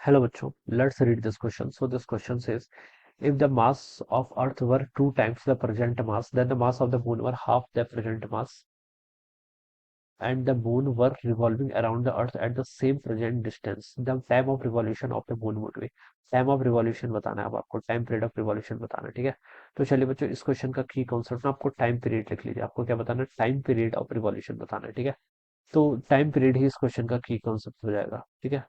Hello बच्चों, let's read this question. So this question says, if the mass of Earth were 2 times the present mass, then the mass of the Moon were half the present mass, and the Moon were revolving around the Earth at the same present distance. The time of revolution of the Moon would be. Time of revolution बताना है अब आपको, time period of revolution बताना है, ठीक है। तो चलिए बच्चों, इस क्वेश्चन का की कॉन्सेप्ट ना आपको टाइम पीरियड लिख लीजिए। आपको क्या बताना है? टाइम पीरियड ऑफ रिवॉल्यूशन बताना है, ठीक है। तो टाइम पीरियड ही इस क्वेश्चन का की कॉन्सेप्ट हो जाएगा, ठीक है।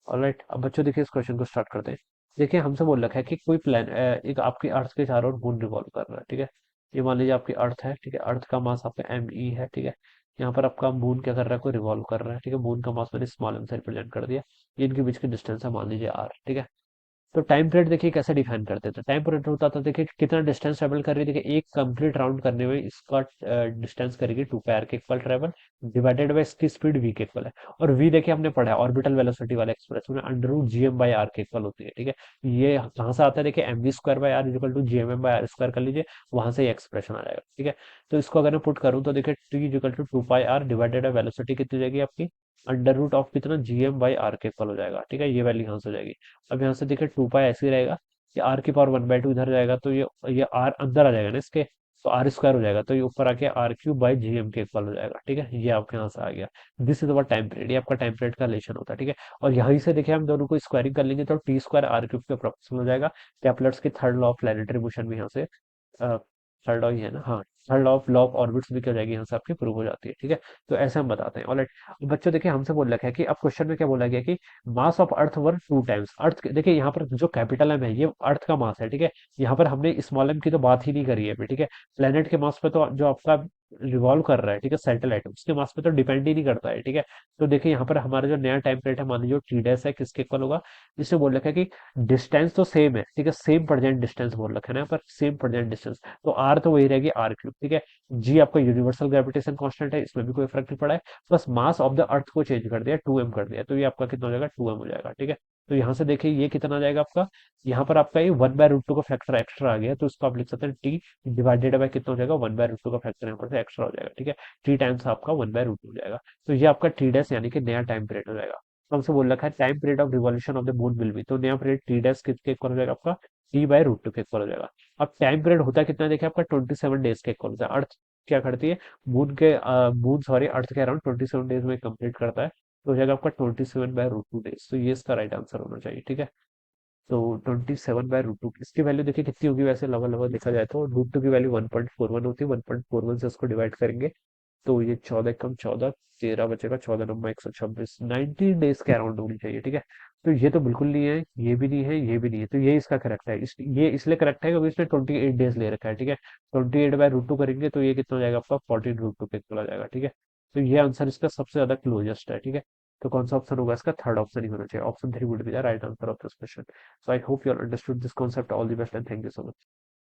ऑलराइट, अब बच्चों देखिए इस क्वेश्चन को स्टार्ट करते हैं। देखिए हमसे बोल रखा है कि कोई प्लान एक आपकी अर्थ के चारों ओर मून रिवॉल्व कर रहा है, ठीक है। ये मान लीजिए आपकी अर्थ है, ठीक है। अर्थ का मास आपका ME है, ठीक है। यहाँ पर आपका मून क्या कर रहा है? कोई रिवॉल्व कर रहा है, ठीक है। मून का मास मैंने स्मॉल m से रिप्रेजेंट कर दिया। ये इनके बीच की डिस्टेंस है, मान लीजिए R, ठीक है। तो टाइम पीरियड देखिए कैसे डिफाइन करते थे। टाइम पीरियड होता था, देखिए कितना डिस्टेंस ट्रेवल कर रही है। देखिए एक कंप्लीट राउंड करने में इसका डिस्टेंस करेगी 2πr के इक्वल ट्रेवल, डिवाइडेड बाय इसकी स्पीड v के इक्वल है। और v देखिए हमने पढ़ा है ऑर्बिटल वेलोसिटी वाले एक्सप्रेशन में √gm/r के इक्वल होती है, ठीक है। ये कहाँ से आता है? देखिए mv²/r इक्वल टू gmm/r² कर लीजिए, वहां से ये एक्सप्रेशन आ जाएगा, ठीक है। तो इसको अगर मैं पुट करूँ तो देखिए t equal to 2πr divided by velocity कितनी हो जाएगी आपकी? √ऑफ कितना? gm/r के इक्वल हो जाएगा, ठीक है। ये वैल्यू यहाँ से हो जाएगी। अब यहाँ से देखिए 2π ऐसे ही रहेगा, ये r⁴ 1/2 इधर जाएगा, तो ये r अंदर आ जाएगा ना इसके, तो r² हो जाएगा, तो ये ऊपर आके r³ के इक्वल हो जाएगा, ठीक है। ये आपके यहाँ से आ गया। This is our time period, ये आपका टाइम पीरियड का रिलेशन होता है, ठीक है। और यहीं से देखिए हम दोनों को स्क्वायरिंग कर लेंगे तो t² r³ के अप्रोक्सीमेट हो जाएगा। केप्लर्स की third law of planetary motion भी यहाँ से थर्ड लॉ ही है ना, हाँ। थर्ड लॉ ऑफ ऑर्बिट्स भी क्या हो जाएगी यहाँ से आपकी प्रूव हो जाती है, ठीक है। तो ऐसे हम बताते हैं, ऑलराइट। बच्चों देखिए हमसे बोल रखा है कि अब क्वेश्चन में क्या बोला गया कि mass of earth were 2 times अर्थ। देखिए यहाँ पर जो कैपिटल M है ये अर्थ का मास है, ठीक है। यहाँ पर हमने स्मॉल m की तो बात ही नहीं करी है अभी, ठीक है। प्लेनेट के मास पे तो जो आपका रिवॉल्व कर रहा है, ठीक है, सैटेलाइट, उसके मास पे तो डिपेंड ही नहीं करता है, ठीक है। तो देखिए यहाँ पर हमारा जो नया टाइम पीरियड है, मान लीजिए टी डैश है, किसके इक्वल होगा? इससे बोल रखा है कि डिस्टेंस तो सेम है, ठीक है। सेम प्रेजेंट डिस्टेंस बोल रखा है ना यहाँ पर, सेम प्रेजेंट डिस्टेंस। तो आर तो वही रहेगी r³, ठीक है। जी आपका यूनिवर्सल ग्रेविटेशन कांस्टेंट है, इसमें भी कोई फर्क नहीं पड़ा है। बस मास ऑफ द अर्थ को चेंज कर दिया, 2m कर दिया, तो ये आपका कितना हो जाएगा? 2m हो जाएगा, ठीक है। तो यहाँ से देखिए ये कितना आ जाएगा आपका? यहाँ पर आपका ये 1/√2 का फैक्टर एक्स्ट्रा आ गया, तो इसको आप लिख सकते हैं टी डिवाइडेड बाय कितना हो जाएगा? 1/√2 का फैक्टर यहाँ पर से एक्स्ट्रा हो जाएगा, ठीक है। टी टाइम्स आपका 1/√2 हो जाएगा। तो ये आपका टी डैश यानी कि नया टाइम पीरियड हो जाएगा। तो हमसे बोल रखा है time period of revolution of the moon will be, तो नया पीरियड टी डैश किसके इक्वल हो जाएगा आपका? t/√2 के इक्वल हो जाएगा। अब टाइम पीरियड होता है कितना? देखिए आपका 27 डेज के इक्वल होता है। अर्थ क्या करती है? मून सॉरी अर्थ के अराउंड 27 डेज में कंप्लीट करता है, तो हो जाएगा आपका 27/√2 डेज। तो ये इसका राइट आंसर होना चाहिए, ठीक है। तो 27/√2 इसकी वैल्यू देखिए कितनी होगी? वैसे लगभग लगभग देखा जाए तो √2 की वैल्यू 1.41 होती है। 1.41 से उसको डिवाइड करेंगे तो ये 14 कम 14, 13 बचेगा, 14×126, 19 डेज के अराउंड होनी चाहिए, ठीक है। तो ये तो बिल्कुल नहीं है, ये भी नहीं है, ये भी नहीं है, तो ये इसका करेक्ट है। ये इसलिए करेक्ट है क्योंकि इसने 28 डेज ले रखा है, ठीक है। 28/√2 करेंगे तो ये कितना हो जाएगा आपका? 14√2 पे इक्वल आ जाएगा, ठीक है। तो ये आंसर इसका सबसे ज्यादा क्लोजेस्ट है, ठीक है। तो कौन सा ऑप्शन होगा इसका? थर्ड ऑप्शन ही होना चाहिए। Option 3 would be the right answer of this question. So I hope you understood this concept. All the best and thank you so much.